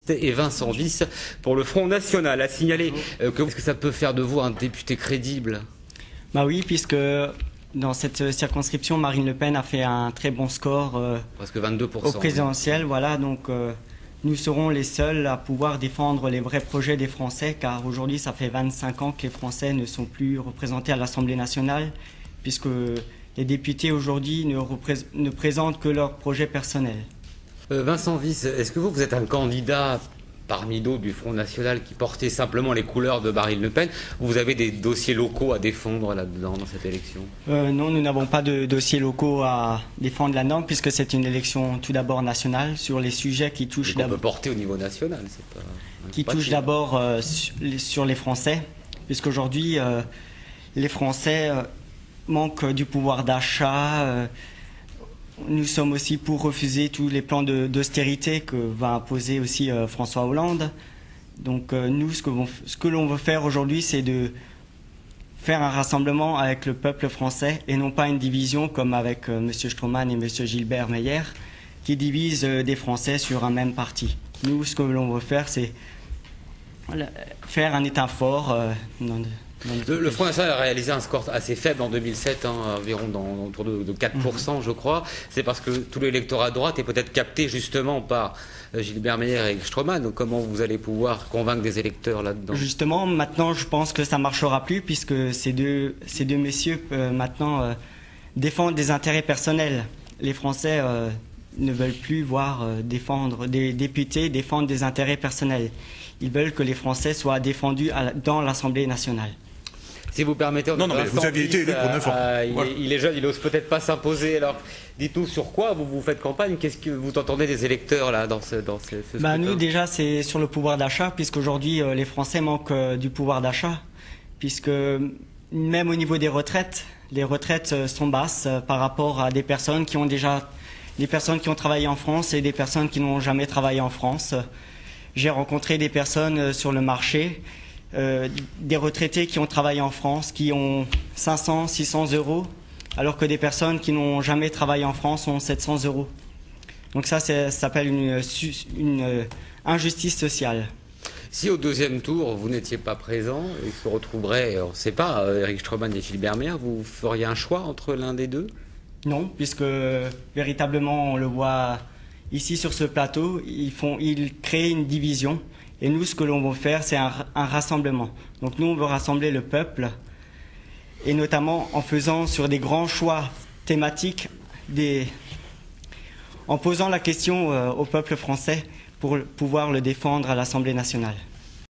Et Vincent Vis pour le Front National a signalé est-ce que ça peut faire de vous un député crédible? Bah oui, puisque dans cette circonscription, Marine Le Pen a fait un très bon score presque 22% au présidentiel. Voilà, donc nous serons les seuls à pouvoir défendre les vrais projets des Français, car aujourd'hui, ça fait 25 ans que les Français ne sont plus représentés à l'Assemblée nationale, puisque les députés aujourd'hui ne présentent que leurs projets personnels. Vincent Vis, est-ce que vous êtes un candidat parmi d'autres du Front National qui portait simplement les couleurs de Marine Le Pen, ou vous avez des dossiers locaux à défendre là-dedans dans cette élection? Non, nous n'avons pas de dossiers locaux à défendre là-dedans, puisque c'est une élection tout d'abord nationale sur les sujets qui touchent d'abord porter au niveau national, c'est pas, qui touchent d'abord sur les Français, puisqu'aujourd'hui les Français manquent du pouvoir d'achat. Nous sommes aussi pour refuser tous les plans d'austérité que va imposer aussi François Hollande. Donc nous, ce que l'on veut faire aujourd'hui, c'est de faire un rassemblement avec le peuple français et non pas une division comme avec M. Stroman et M. Gilbert Meyer qui divisent des Français sur un même parti. Nous, ce que l'on veut faire, c'est faire un État fort. Le Front National a réalisé un score assez faible en 2007, environ autour de 4%, je crois. C'est parce que tout l'électorat de droite est peut-être capté justement par Gilbert Meyer et Stroman. Donc comment vous allez pouvoir convaincre des électeurs là-dedans? Justement, maintenant, je pense que ça ne marchera plus, puisque ces deux messieurs maintenant défendent des intérêts personnels. Les Français ne veulent plus voir défendre des députés défendre des intérêts personnels. Ils veulent que les Français soient défendus dans l'Assemblée nationale. Si vous permettez, non, mais vous aviez été élu pour 9 ans. Il est jeune, il n'ose peut-être pas s'imposer. Alors, dites-nous sur quoi vous faites campagne. Qu'est-ce que vous entendez des électeurs là dans ce scrutin? Nous, déjà, c'est sur le pouvoir d'achat, puisqu'aujourd'hui, les Français manquent du pouvoir d'achat, puisque même au niveau des retraites, les retraites sont basses par rapport à des personnes qui ont travaillé en France et des personnes qui n'ont jamais travaillé en France. J'ai rencontré des personnes sur le marché. Des retraités qui ont travaillé en France, qui ont 500, 600 euros, alors que des personnes qui n'ont jamais travaillé en France ont 700 euros. Donc ça s'appelle une injustice sociale. Si au deuxième tour, vous n'étiez pas présent, il se retrouverait, on ne sait pas, Éric Stroman et Gilbert Meyer, vous feriez un choix entre l'un des deux? Non, puisque véritablement, on le voit ici sur ce plateau, ils créent une division. Et nous, ce que l'on veut faire, c'est un rassemblement. Donc nous, on veut rassembler le peuple, et notamment en faisant sur des grands choix thématiques, en posant la question au peuple français pour pouvoir le défendre à l'Assemblée nationale.